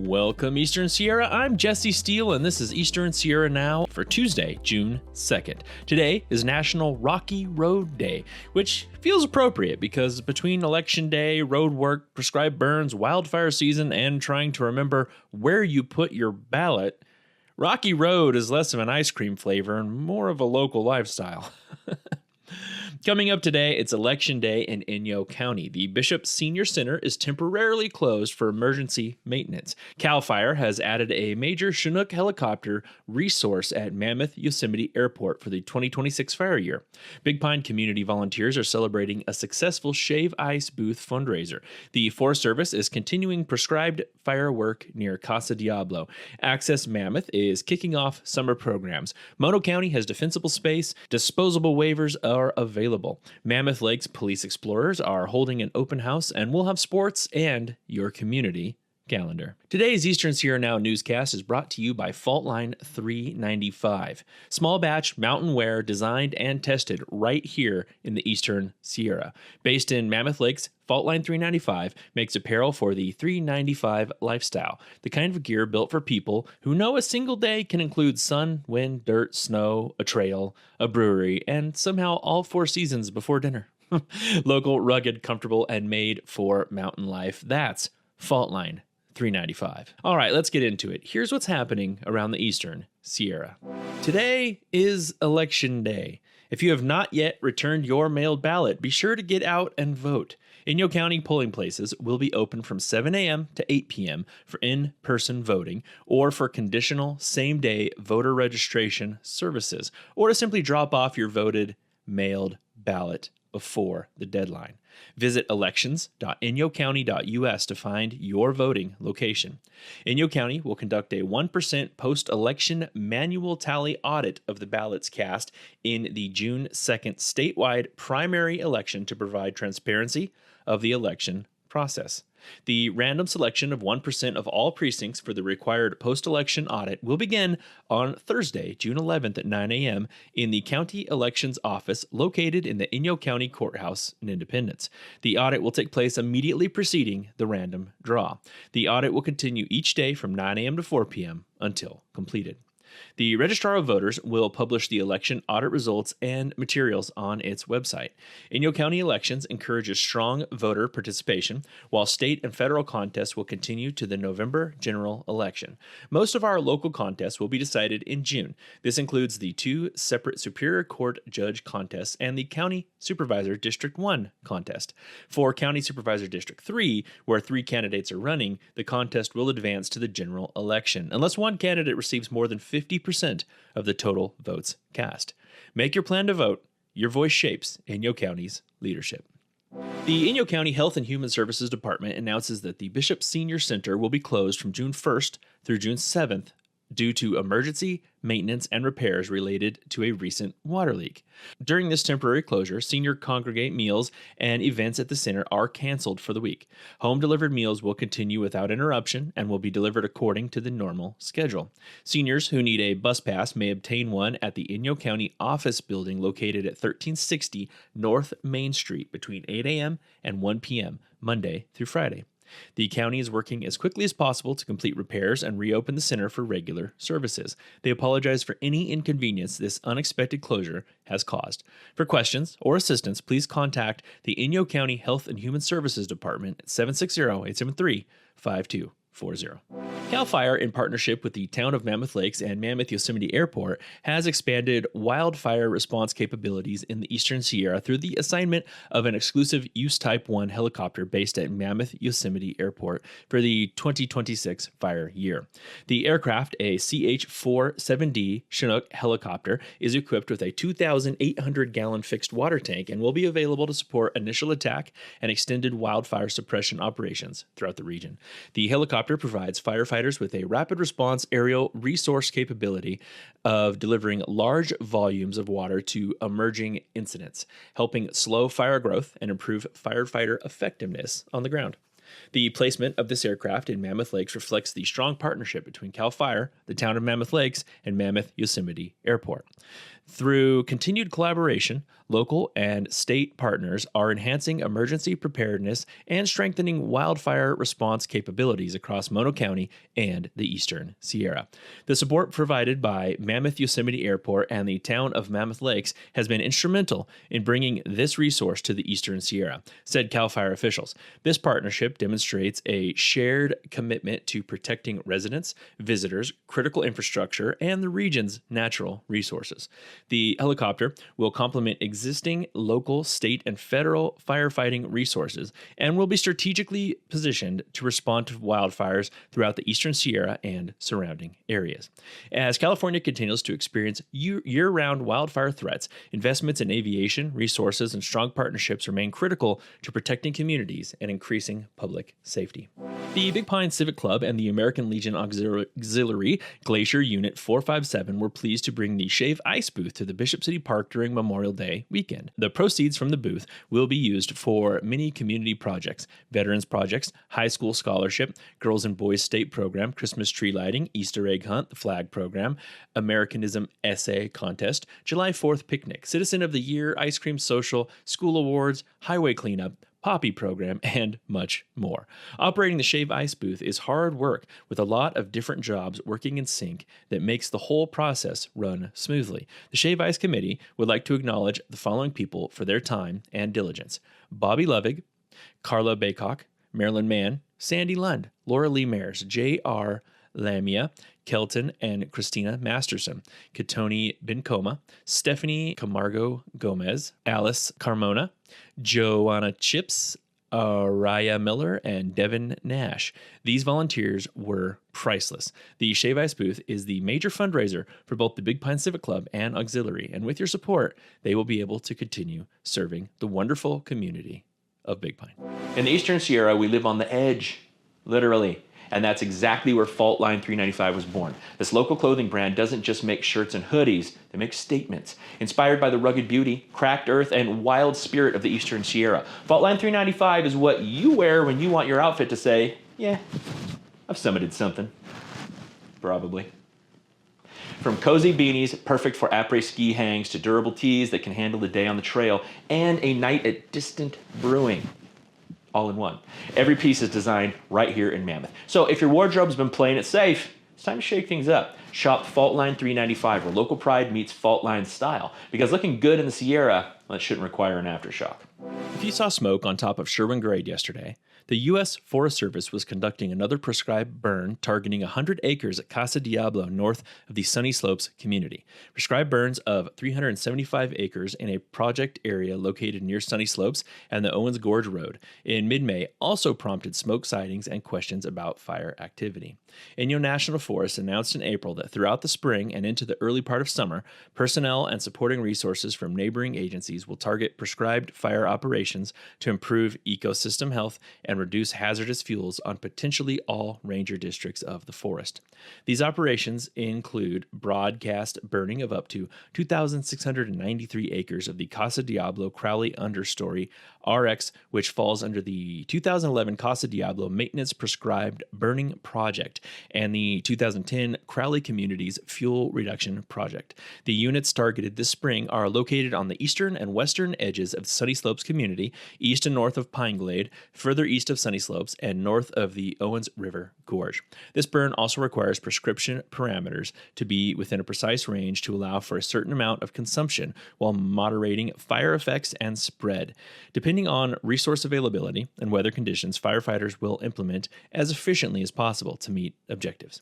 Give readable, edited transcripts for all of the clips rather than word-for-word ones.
Welcome, Eastern Sierra. I'm Jesse Steele, and this is Eastern Sierra Now for Tuesday, June 2nd. Today is National Rocky Road Day, which feels appropriate because between Election Day, road work, prescribed burns, wildfire season, and trying to remember where you put your ballot, Rocky Road is less of an ice cream flavor and more of a local lifestyle. Coming up today, it's Election Day in Inyo County. The Bishop Senior Center is temporarily closed for emergency maintenance. CAL FIRE has added a major Chinook helicopter resource at Mammoth Yosemite Airport for the 2026 fire year. Big Pine community volunteers are celebrating a successful Shave Ice booth fundraiser. The Forest Service is continuing prescribed fire work near Casa Diablo. Access Mammoth is kicking off summer programs. Mono County has defensible space. Disposable waivers are available. Mammoth Lakes Police Explorers are holding an open house, and we'll have sports and your community calendar. Today's Eastern Sierra Now newscast is brought to you by Faultline 395. Small batch mountain wear designed and tested right here in the Eastern Sierra. Based in Mammoth Lakes, Faultline 395 makes apparel for the 395 lifestyle, the kind of gear built for people who know a single day can include sun, wind, dirt, snow, a trail, a brewery, and somehow all 4 seasons before dinner. Local, rugged, comfortable, and made for mountain life. That's Faultline 395. All right, let's get into it. Here's what's happening around the Eastern Sierra. Today is Election Day. If you have not yet returned your mailed ballot, be sure to get out and vote. Inyo County polling places will be open from 7 a.m. to 8 p.m. for in-person voting or for conditional same-day voter registration services, or to simply drop off your voted mailed ballot before the deadline. Visit elections.inyocounty.us to find your voting location. Inyo County will conduct a 1% post-election manual tally audit of the ballots cast in the June 2nd statewide primary election to provide transparency of the election process. The random selection of 1% of all precincts for the required post-election audit will begin on Thursday, June 11th at 9 a.m. in the County Elections Office located in the Inyo County Courthouse in Independence. The audit will take place immediately preceding the random draw. The audit will continue each day from 9 a.m. to 4 p.m. until completed. The Registrar of Voters will publish the election audit results and materials on its website. Inyo County elections encourages strong voter participation, while state and federal contests will continue to the November general election. Most of our local contests will be decided in June. This includes the 2 separate Superior Court judge contests and the County Supervisor District 1 contest. For County Supervisor District 3, where 3 candidates are running, the contest will advance to the general election, unless one candidate receives more than 50% of the total votes cast. Make your plan to vote. Your voice shapes Inyo County's leadership. The Inyo County Health and Human Services Department announces that the Bishop Senior Center will be closed from June 1st through June 7th due to emergency maintenance and repairs related to a recent water leak. During this temporary closure, senior congregate meals and events at the center are canceled for the week. Home-delivered meals will continue without interruption and will be delivered according to the normal schedule. Seniors who need a bus pass may obtain one at the Inyo County office building located at 1360 North Main Street between 8 a.m. and 1 p.m. Monday through Friday. The county is working as quickly as possible to complete repairs and reopen the center for regular services. They apologize for any inconvenience this unexpected closure has caused. For questions or assistance, please contact the Inyo County Health and Human Services Department at 760-873-5240. CAL FIRE, in partnership with the Town of Mammoth Lakes and Mammoth Yosemite Airport, has expanded wildfire response capabilities in the Eastern Sierra through the assignment of an exclusive Use Type 1 helicopter based at Mammoth Yosemite Airport for the 2026 fire year. The aircraft, a CH-47D Chinook helicopter, is equipped with a 2,800-gallon fixed water tank and will be available to support initial attack and extended wildfire suppression operations throughout the region. The helicopter provides firefighters with a rapid response aerial resource capability of delivering large volumes of water to emerging incidents, helping slow fire growth and improve firefighter effectiveness on the ground. The placement of this aircraft in Mammoth Lakes reflects the strong partnership between CAL FIRE, the town of Mammoth Lakes, and Mammoth Yosemite Airport. Through continued collaboration, local and state partners are enhancing emergency preparedness and strengthening wildfire response capabilities across Mono County and the Eastern Sierra. The support provided by Mammoth Yosemite Airport and the town of Mammoth Lakes has been instrumental in bringing this resource to the Eastern Sierra, said CAL FIRE officials. This partnership demonstrates a shared commitment to protecting residents, visitors, critical infrastructure, and the region's natural resources. The helicopter will complement existing local, state, and federal firefighting resources and will be strategically positioned to respond to wildfires throughout the Eastern Sierra and surrounding areas. As California continues to experience year-round wildfire threats, investments in aviation, resources, and strong partnerships remain critical to protecting communities and increasing public safety. The Big Pine Civic Club and the American Legion Auxiliary Glacier Unit 457 were pleased to bring the Shave Ice booth to the Bishop City Park during Memorial Day weekend. The proceeds from the booth will be used for many community projects: veterans projects, high school scholarship, girls and boys state program, Christmas tree lighting, Easter egg hunt, the flag program, Americanism essay contest, July 4th picnic, Citizen of the Year, ice cream social, school awards, highway cleanup, Poppy program, and much more. Operating the Shave Ice booth is hard work with a lot of different jobs working in sync that makes the whole process run smoothly. The Shave Ice Committee would like to acknowledge the following people for their time and diligence: Bobby Lovig, Carla Baycock, Marilyn Mann, Sandy Lund, Laura Lee Mayers, J.R. Lamia, Kelton and Christina Masterson, Katoni Bincoma, Stephanie Camargo Gomez, Alice Carmona, Joanna Chips, Araya Miller, and Devin Nash. These volunteers were priceless. The Shave Ice booth is the major fundraiser for both the Big Pine Civic Club and Auxiliary, and with your support, they will be able to continue serving the wonderful community of Big Pine. In the Eastern Sierra, we live on the edge, literally. And that's exactly where Fault Line 395 was born. This local clothing brand doesn't just make shirts and hoodies, they make statements. Inspired by the rugged beauty, cracked earth, and wild spirit of the Eastern Sierra, Fault Line 395 is what you wear when you want your outfit to say, yeah, I've summited something. Probably. From cozy beanies, perfect for après-ski hangs, to durable tees that can handle the day on the trail, and a night at Distant Brewing. All in one. Every piece is designed right here in Mammoth. So if your wardrobe's been playing it safe, it's time to shake things up. Shop Fault Line 395, where local pride meets Fault Line style. Because looking good in the Sierra, well, it shouldn't require an aftershock. If you saw smoke on top of Sherwin Grade yesterday, the U.S. Forest Service was conducting another prescribed burn targeting 100 acres at Casa Diablo north of the Sunny Slopes community. Prescribed burns of 375 acres in a project area located near Sunny Slopes and the Owens Gorge Road in mid-May also prompted smoke sightings and questions about fire activity. Inyo National Forest announced in April that throughout the spring and into the early part of summer, personnel and supporting resources from neighboring agencies will target prescribed fire operations to improve ecosystem health and reduce hazardous fuels on potentially all ranger districts of the forest. These operations include broadcast burning of up to 2,693 acres of the Casa Diablo Crowley Understory RX, which falls under the 2011 Casa Diablo Maintenance Prescribed Burning Project and the 2010 Crowley Communities Fuel Reduction Project. The units targeted this spring are located on the eastern and western edges of the Sunny Slopes community, east and north of Pine Glade, further east of Sunny Slopes, and north of the Owens River Gorge. This burn also requires prescription parameters to be within a precise range to allow for a certain amount of consumption while moderating fire effects and spread. Depending on resource availability and weather conditions, firefighters will implement as efficiently as possible to meet objectives.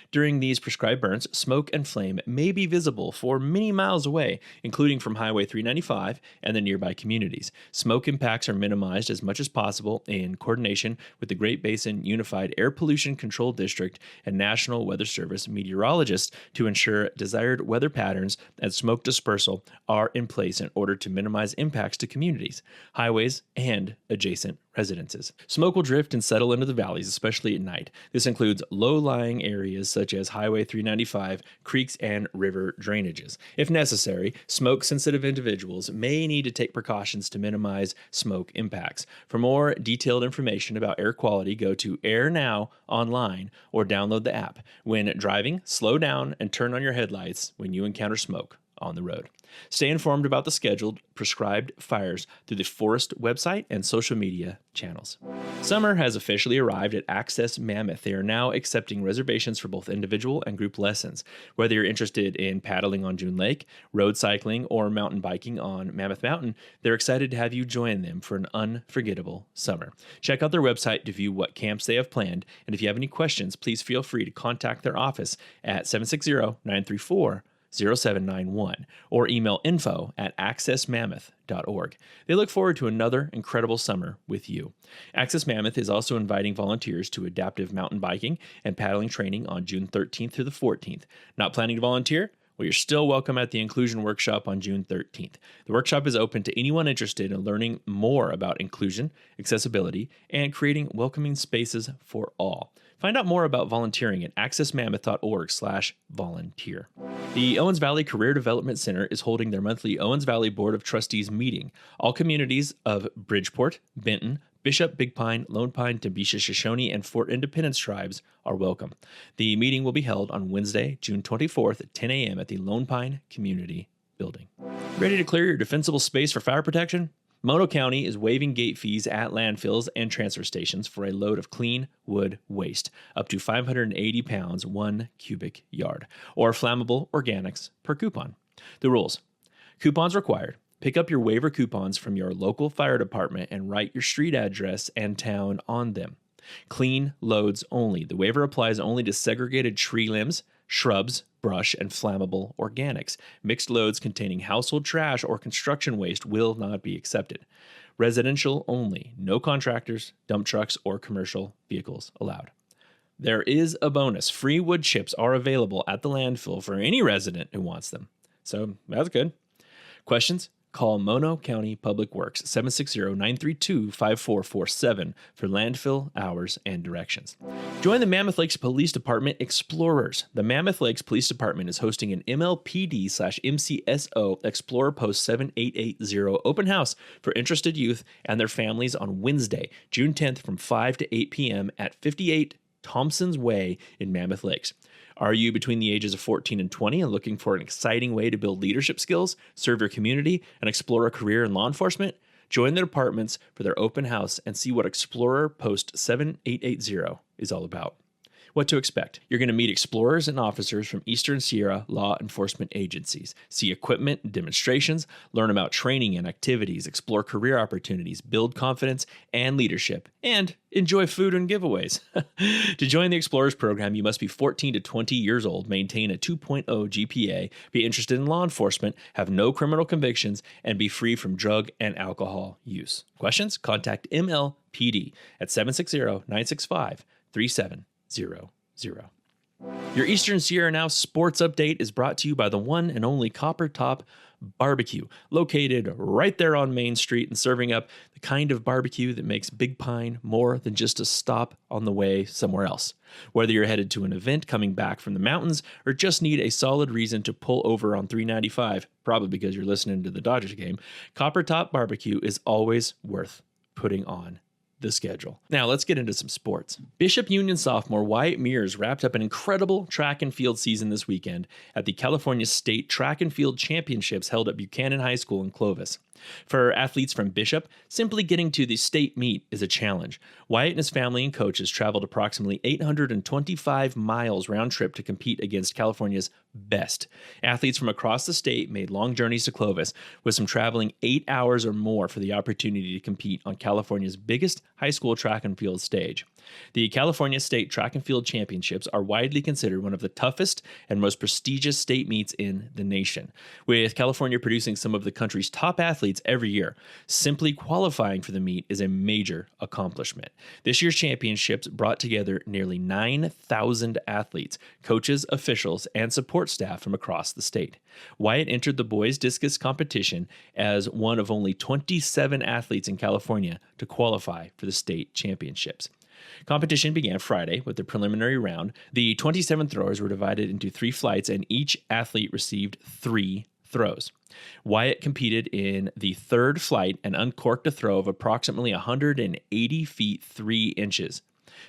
During these prescribed burns, smoke and flame may be visible for many miles away, including from Highway 395 and the nearby communities. Smoke impacts are minimized as much as possible in coordination with the Great Basin Unified Air Pollution Control District and National Weather Service meteorologists to ensure desired weather patterns and smoke dispersal are in place in order to minimize impacts to communities, highways, and adjacent residences. Smoke will drift and settle into the valleys, especially at night. This includes low-lying areas such as Highway 395, creeks, and river drainages. If necessary, smoke-sensitive individuals may need to take precautions to minimize smoke impacts. For more detailed information about air quality, go to Air Now online or download the app. When driving, slow down and turn on your headlights when you encounter smoke on the road. Stay informed about the scheduled prescribed fires through the forest website and social media channels. Summer has officially arrived at Access Mammoth. They are now accepting reservations for both individual and group lessons. Whether you're interested in paddling on June Lake, road cycling, or mountain biking on Mammoth Mountain, they're excited to have you join them for an unforgettable summer. Check out their website to view what camps they have planned, and if you have any questions, please feel free to contact their office at 760-934-0791 or email info@accessmammoth.org. They look forward to another incredible summer with you. Access Mammoth is also inviting volunteers to adaptive mountain biking and paddling training on June 13th through the 14th. Not planning to volunteer? Well, you're still welcome at the Inclusion Workshop on June 13th. The workshop is open to anyone interested in learning more about inclusion, accessibility, and creating welcoming spaces for all. Find out more about volunteering at accessmammoth.org/volunteer. The Owens Valley Career Development Center is holding their monthly Owens Valley Board of Trustees meeting. All communities of Bridgeport, Benton, Bishop, Big Pine, Lone Pine, Tembisha, Shoshone, and Fort Independence tribes are welcome. The meeting will be held on Wednesday, June 24th at 10 a.m. at the Lone Pine Community Building. Ready to clear your defensible space for fire protection? Mono County is waiving gate fees at landfills and transfer stations for a load of clean wood waste, up to 580 pounds, 1 cubic yard, or flammable organics per coupon. The rules: coupons required. Pick up your waiver coupons from your local fire department and write your street address and town on them. Clean loads only. The waiver applies only to segregated tree limbs, shrubs, brush, and flammable organics. Mixed loads containing household trash or construction waste will not be accepted. Residential only. No contractors, dump trucks, or commercial vehicles allowed. There is a bonus. Free wood chips are available at the landfill for any resident who wants them. So that's good. Questions? Call Mono County Public Works 760-932-5447 for landfill hours and directions. Join the Mammoth Lakes Police Department Explorers. The Mammoth Lakes Police Department is hosting an MLPD/MCSO Explorer Post 7880 open house for interested youth and their families on Wednesday, June 10th from 5 to 8 p.m. at 58 Thompson's Way in Mammoth Lakes. Are you between the ages of 14 and 20 and looking for an exciting way to build leadership skills, serve your community, and explore a career in law enforcement? Join the departments for their open house and see what Explorer Post 7880 is all about. What to expect. You're going to meet explorers and officers from Eastern Sierra law enforcement agencies, see equipment and demonstrations, learn about training and activities, explore career opportunities, build confidence and leadership, and enjoy food and giveaways. To join the Explorers program, you must be 14 to 20 years old, maintain a 2.0 GPA, be interested in law enforcement, have no criminal convictions, and be free from drug and alcohol use. Questions? Contact MLPD at 760-965-3700. Your Eastern Sierra Now sports update is brought to you by the one and only Copper Top Barbecue, located right there on Main Street and serving up the kind of barbecue that makes Big Pine more than just a stop on the way somewhere else. Whether you're headed to an event, coming back from the mountains, or just need a solid reason to pull over on 395, probably because you're listening to the Dodgers game, Copper Top Barbecue is always worth putting on the schedule. Now let's get into some sports. Bishop Union sophomore Wyatt Mears wrapped up an incredible track and field season this weekend at the California State Track and Field Championships held at Buchanan High School in Clovis. For athletes from Bishop, simply getting to the state meet is a challenge. Wyatt and his family and coaches traveled approximately 825 miles round trip to compete against California's best. Athletes from across the state made long journeys to Clovis, with some traveling 8 hours or more for the opportunity to compete on California's biggest high school track and field stage. The California State Track and Field Championships are widely considered one of the toughest and most prestigious state meets in the nation, with California producing some of the country's top athletes every year. Simply qualifying for the meet is a major accomplishment. This year's championships brought together nearly 9,000 athletes, coaches, officials, and support staff from across the state. Wyatt entered the boys' discus competition as one of only 27 athletes in California to qualify for the state championships. Competition began Friday with the preliminary round. The 27 throwers were divided into 3 flights, and each athlete received 3 throws. Wyatt competed in the third flight and uncorked a throw of approximately 180 feet 3 inches,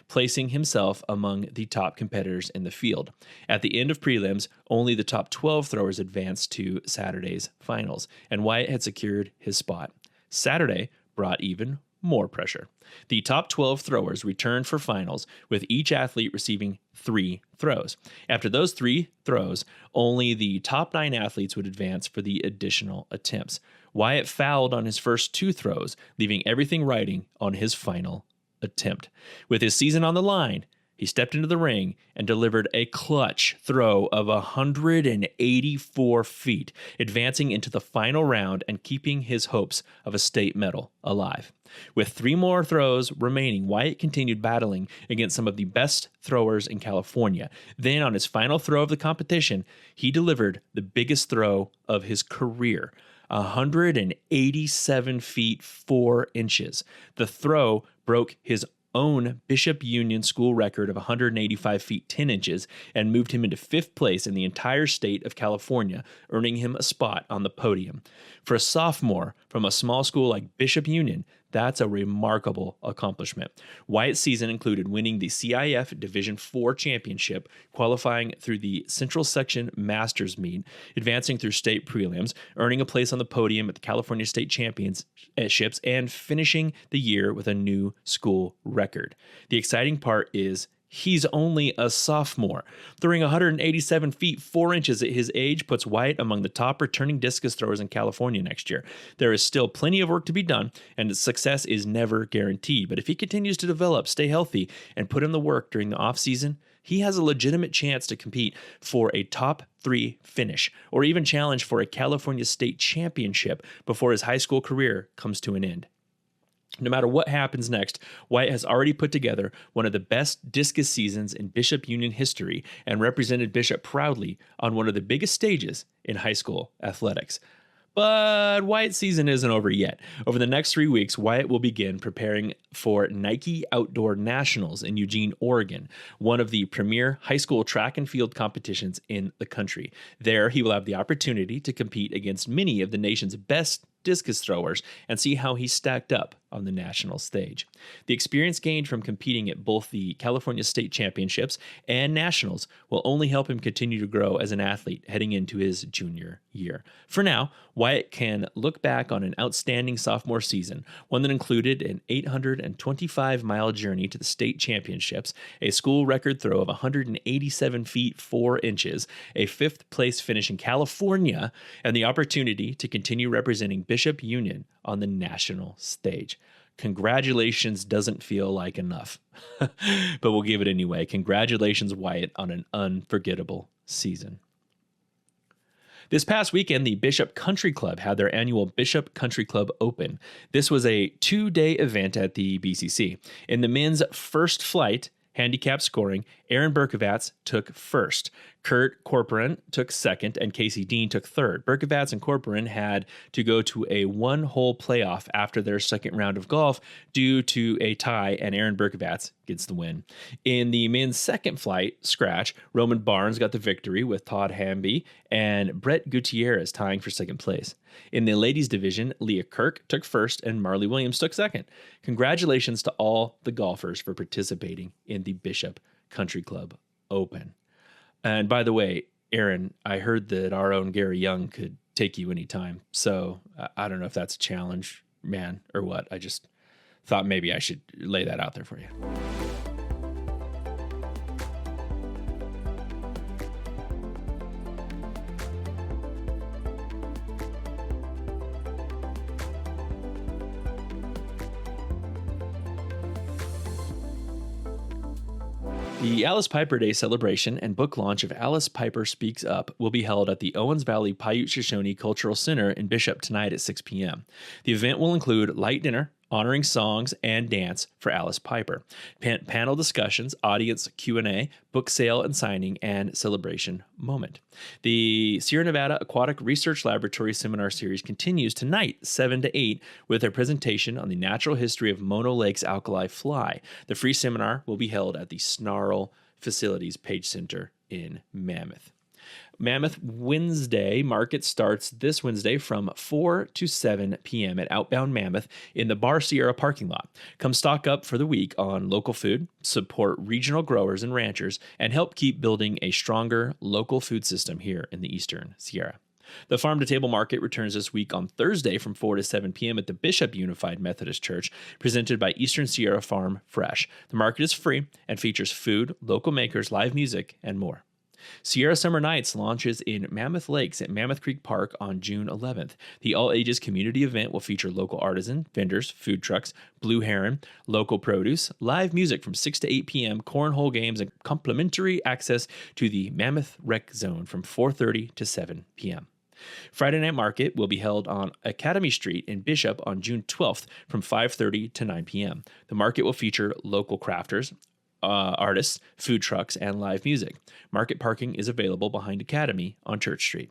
placing himself among the top competitors in the field. At the end of prelims, only the top 12 throwers advanced to Saturday's finals, and Wyatt had secured his spot. Saturday brought even more pressure. The top 12 throwers returned for finals, with each athlete receiving 3 throws. After those 3 throws, only the top 9 athletes would advance for the additional attempts. Wyatt fouled on his first 2 throws, leaving everything riding on his final attempt. With his season on the line, he stepped into the ring and delivered a clutch throw of 184 feet, advancing into the final round and keeping his hopes of a state medal alive. With 3 more throws remaining, Wyatt continued battling against some of the best throwers in California. Then, on his final throw of the competition, he delivered the biggest throw of his career, 187 feet 4 inches. The throw broke his own Bishop Union school record of 185 feet 10 inches and moved him into 5th place in the entire state of California, earning him a spot on the podium. For a sophomore from a small school like Bishop Union, that's a remarkable accomplishment. Wyatt's season included winning the CIF Division IV championship, qualifying through the Central Section Masters meet, advancing through state prelims, earning a place on the podium at the California State Championships, and finishing the year with a new school record. The exciting part is he's only a sophomore. Throwing 187 feet 4 inches at his age puts Wyatt among the top returning discus throwers in California next year. There is still plenty of work to be done, and success is never guaranteed. But if he continues to develop, stay healthy, and put in the work during the offseason, he has a legitimate chance to compete for a top 3 finish, or even challenge for a California State Championship before his high school career comes to an end. No matter what happens next, Wyatt has already put together one of the best discus seasons in Bishop Union history and represented Bishop proudly on one of the biggest stages in high school athletics. But Wyatt's season isn't over yet. Over the next 3 weeks, Wyatt will begin preparing for Nike Outdoor Nationals in Eugene, Oregon, one of the premier high school track and field competitions in the country. There, he will have the opportunity to compete against many of the nation's best discus throwers and see how he stacked up on the national stage. The experience gained from competing at both the California State Championships and Nationals will only help him continue to grow as an athlete heading into his junior year. For now, Wyatt can look back on an outstanding sophomore season, one that included an 825-mile journey to the state championships, a school record throw of 187 feet 4 inches, a 5th place finish in California, and the opportunity to continue representing Bishop Union on the national stage. Congratulations doesn't feel like enough, but we'll give it anyway. Congratulations, Wyatt, on an unforgettable season. This past weekend, the Bishop Country Club had their annual Bishop Country Club Open. This was a 2-day event at the BCC. In the men's first flight, handicap scoring, Aaron Berkovats took first. Kurt Corporan took second, and Casey Dean took third. Berkovats and Corporan had to go to a 1-hole playoff after their second round of golf due to a tie, and Aaron Berkovats gets the win. In the men's second flight, scratch, Roman Barnes got the victory with Todd Hamby and Brett Gutierrez tying for second place. In the ladies division, Leah Kirk took first and Marley Williams took second. Congratulations to all the golfers for participating in the Bishop Country Club Open. And by the way, Aaron, I heard that our own Gary Young could take you anytime. So I don't know if that's a challenge, man, or what. I just thought maybe I should lay that out there for you. The Alice Piper Day celebration and book launch of Alice Piper Speaks Up will be held at the Owens Valley Paiute Shoshone Cultural Center in Bishop tonight at 6 p.m. The event will include light dinner, honoring songs and dance for Alice Piper, panel discussions, audience Q&A, book sale and signing, and celebration moment. The Sierra Nevada Aquatic Research Laboratory Seminar Series continues tonight, 7 to 8, with a presentation on the natural history of Mono Lake's alkali fly. The free seminar will be held at the Snarl Facilities Page Center in Mammoth. Mammoth Wednesday market starts this Wednesday from 4 to 7 p.m. at Outbound Mammoth in the Bar Sierra parking lot. Come stock up for the week on local food, support regional growers and ranchers, and help keep building a stronger local food system here in the Eastern Sierra. The Farm to Table Market returns this week on Thursday from 4 to 7 p.m. at the Bishop Unified Methodist Church, presented by Eastern Sierra Farm Fresh. The market is free and features food, local makers, live music, and more. Sierra Summer Nights launches in Mammoth Lakes at Mammoth Creek Park on June 11th. The all-ages community event will feature local artisan, vendors, food trucks, blue heron, local produce, live music from 6 to 8 p.m., cornhole games, and complimentary access to the Mammoth Rec Zone from 4:30 to 7 p.m. Friday Night Market will be held on Academy Street in Bishop on June 12th from 5:30 to 9 p.m. The market will feature local crafters, artists, food trucks, and live music. Market parking is available behind Academy on Church Street.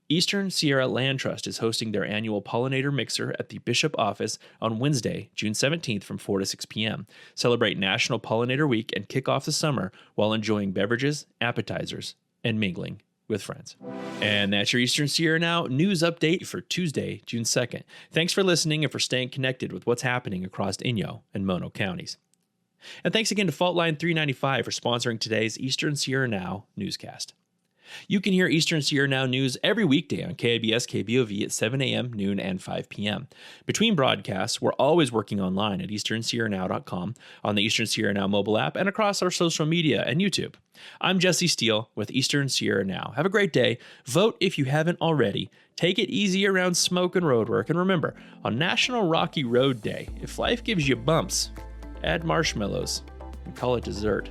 Eastern Sierra Land Trust is hosting their annual pollinator mixer at the Bishop office on Wednesday, June 17th from 4 to 6 p.m. Celebrate National Pollinator Week and kick off the summer while enjoying beverages, appetizers, and mingling with friends. And that's your Eastern Sierra Now news update for Tuesday, June 2nd. Thanks for listening and for staying connected with what's happening across Inyo and Mono counties. And thanks again to Fault Line 395 for sponsoring today's Eastern Sierra Now newscast. You can hear Eastern Sierra Now news every weekday on KIBS KBOV at 7 a.m., noon, and 5 p.m. Between broadcasts, we're always working online at easternsierranow.com, on the Eastern Sierra Now mobile app, and across our social media and YouTube. I'm Jesse Steele with Eastern Sierra Now. Have a great day. Vote if you haven't already. Take it easy around smoke and road work. And remember, on National Rocky Road Day, if life gives you bumps, add marshmallows and call it dessert.